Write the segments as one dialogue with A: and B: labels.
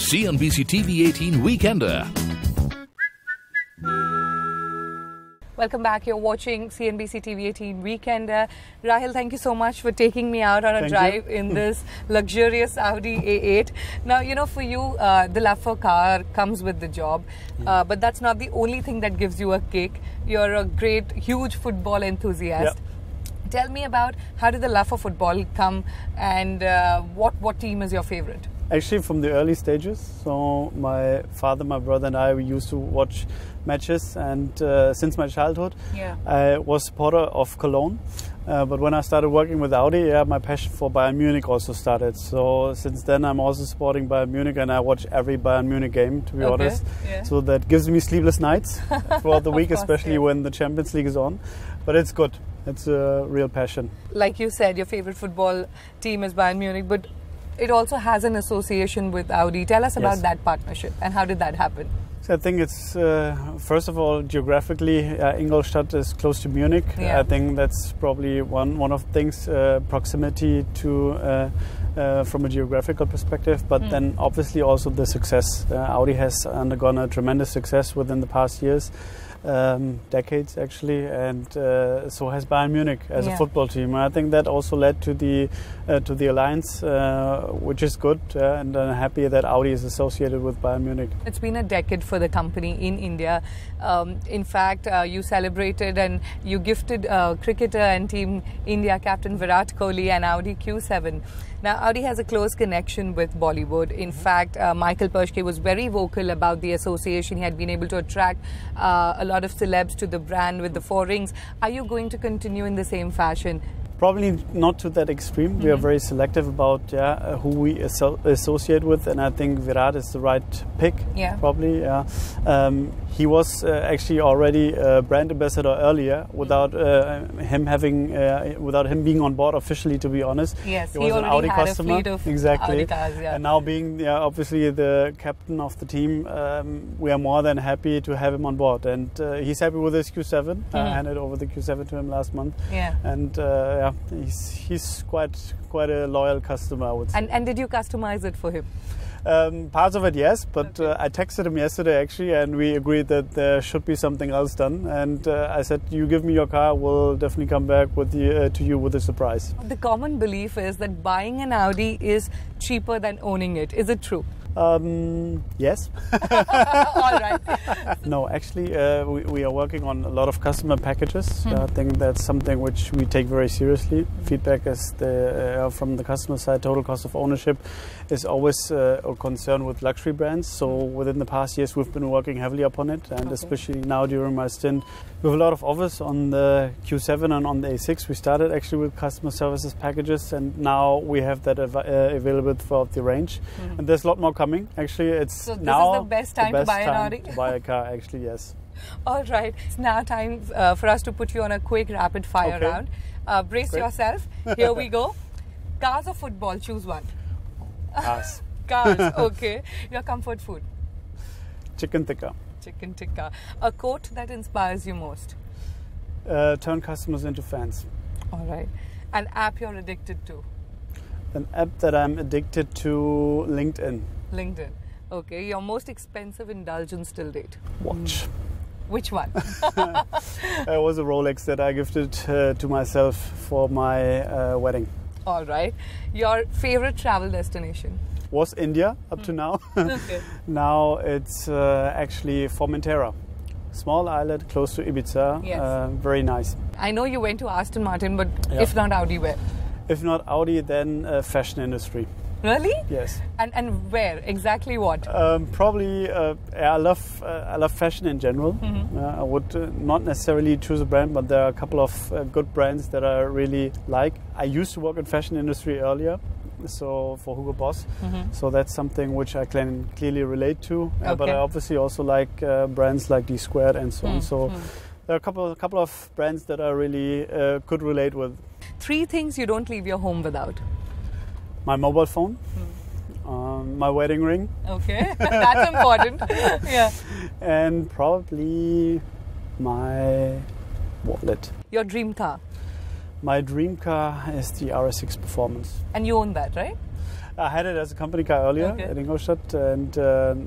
A: CNBC-TV18 Weekender.
B: Welcome back. You're watching CNBC-TV18 Weekender. Rahil, thank you so much for taking me out on a drive in this luxurious Audi A8. Now, you know, for you, the love for car comes with the job, but that's not the only thing that gives you a kick. You're a great, huge football enthusiast. Tell me about how did the love for football come, and what team is your favorite?
C: Actually, from the early stages. So my father, my brother and I, we used to watch matches, and since my childhood, I was a supporter of Cologne. But when I started working with Audi, my passion for Bayern Munich also started. So since then, I'm also supporting Bayern Munich, and I watch every Bayern Munich game, to be honest. So that gives me sleepless nights throughout the week, especially when the Champions League is on. But it's good. It's a real passion. Like
B: you said, your favorite football team is Bayern Munich, but it also has an association with Audi. Tell us about that partnership and how did that happen?
C: So I think it's, first of all, geographically, Ingolstadt is close to Munich. I think that's probably one of the things, proximity to, from a geographical perspective, but then obviously also the success. Audi has undergone a tremendous success within the past years. Decades actually, and so has Bayern Munich as a football team. I think that also led to the alliance, which is good, and I'm happy that Audi is associated with Bayern Munich. It's
B: been a decade for the company in India. In fact, you celebrated and you gifted cricketer and Team India captain Virat Kohli an Audi Q7. Now, Audi has a close connection with Bollywood. In fact, Michael Pershke was very vocal about the association. He had been able to attract a lot of celebs to the brand with the 4 rings. Are you going to continue in the same fashion?
C: Probably not to that extreme. We are very selective about who we associate with, and I think Virat is the right pick. Probably. He was actually already a brand ambassador earlier, without without him being on board officially. To be honest,
B: he
C: was an Audi customer.
B: Audi cars,
C: and now being obviously the captain of the team, we are more than happy to have him on board, and he's happy with his Q7. I handed over the Q7 to him last month, and he's quite a loyal customer, I would say.
B: And did you customize it for him?
C: Parts of it, yes, but I texted him yesterday actually, and we agreed that there should be something else done. And I said, "You give me your car, we'll definitely come back with to you with a surprise."
B: The common belief is that buying an Audi is cheaper than owning it. Is it true?
C: Yes.
B: All right.
C: No, actually, we are working on a lot of customer packages. I think that's something which we take very seriously. Feedback is from the customer side. Total cost of ownership is always a concern with luxury brands. So within the past years, we've been working heavily upon it, and especially now during my stint, we have a lot of offers on the Q7 and on the A6. We started actually with customer services packages, and now we have that available throughout the range. And there's a lot more coming. Actually, it's now
B: the best time to buy an Audi?
C: To buy a car, actually, yes.
B: All right. It's now time for us to put you on a quick rapid fire round. Brace yourself. Here we go. Cars or football? Choose one.
C: Cars.
B: Cars, okay. Your comfort food?
C: Chicken tikka.
B: Chicken tikka. A quote that inspires you most?
C: Turn customers into fans.
B: All right. An app you're addicted to?
C: An app that I'm addicted to, LinkedIn.
B: LinkedIn. Okay. Your most expensive indulgence till date?
C: Watch.
B: Which one?
C: It was a Rolex that I gifted to myself for my wedding.
B: All right. Your favorite travel destination?
C: Was India up to now. Now it's actually Formentera. Small island close to Ibiza. Very nice.
B: I know you went to Aston Martin, but if not Audi, where?
C: If not Audi, then fashion industry.
B: Really?
C: Yes.
B: And where? Exactly what?
C: Probably, I love fashion in general. I would not necessarily choose a brand, but there are a couple of good brands that I really like. I used to work in fashion industry earlier, so for Hugo Boss. So that's something which I can clearly relate to. But I obviously also like brands like D Squared and so on. So there are a couple of brands that I really could relate with.
B: 3 things you don't leave your home without?
C: My mobile phone, my wedding ring.
B: Okay, that's important.
C: And probably my wallet.
B: Your dream car?
C: My dream car is the RS6 Performance.
B: And you own that, right?
C: I had it as a company car earlier at Ingolstadt, and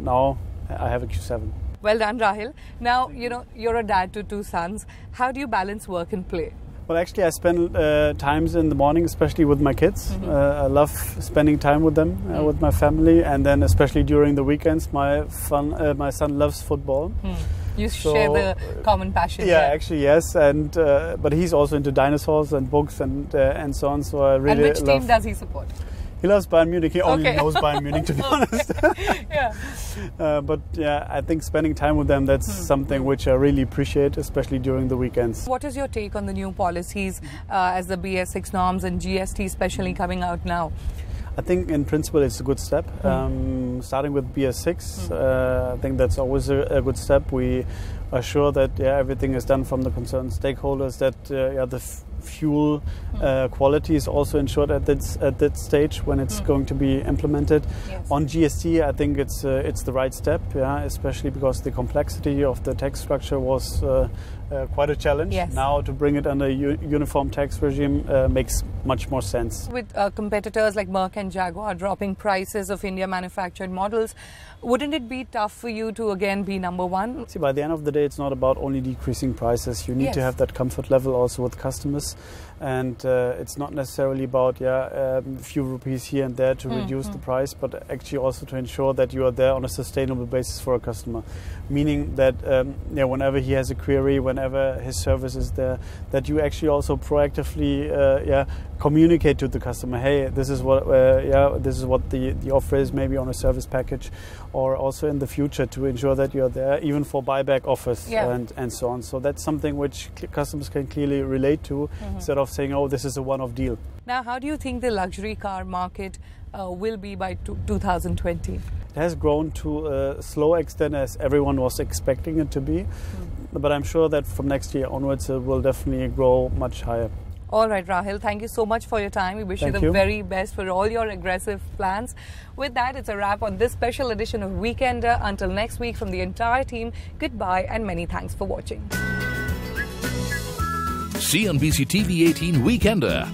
C: now I have a Q7.
B: Well done, Rahil. Now, you're a dad to 2 sons. How do you balance work and play?
C: Well, actually, I spend times in the morning, especially with my kids. I love spending time with them, with my family, and then especially during the weekends. My son loves football.
B: You share the common passion.
C: Yeah, actually, yes. And but he's also into dinosaurs and books and so on. So I really.
B: And which team does he support?
C: He loves Bayern Munich. He only knows Bayern Munich, to be honest.
B: Yeah.
C: But yeah, I think spending time with them, that's something which I really appreciate, especially during the weekends.
B: What is your take on the new policies as the BS6 norms and GST especially coming out now?
C: I think in principle it's a good step. Starting with BS6, I think that's always a good step. We are sure that everything is done from the concerned stakeholders, that the fuel quality is also ensured at that stage when it's going to be implemented. Yes. On GST, I think it's the right step, especially because the complexity of the tax structure was quite a challenge.
B: Yes.
C: Now to bring it under a uniform tax regime makes much more sense.
B: With competitors like Merck and Jaguar dropping prices of India manufactured models, wouldn't it be tough for you to again be number one?
C: See, by the end of the day, it's not about only decreasing prices. You need to have that comfort level also with customers. And it's not necessarily about a few rupees here and there to reduce the price, but actually also to ensure that you are there on a sustainable basis for a customer. Meaning that whenever he has a query, whenever his service is there, that you actually also proactively communicate to the customer, hey, this is what the offer is, maybe on a service package, or also in the future to ensure that you are there even for buyback offers and so on. So that's something which customers can clearly relate to, instead of saying, oh, this is a one-off deal.
B: Now, how do you think the luxury car market will be by 2020?
C: It has grown to a slow extent as everyone was expecting it to be, but I'm sure that from next year onwards it will definitely grow much higher.
B: All right, Rahil, thank you so much for your time. We wish you the very best for all your aggressive plans. With that, it's a wrap on this special edition of Weekender. Until next week, from the entire team, goodbye and many thanks for watching.
A: CNBC-TV18 Weekender.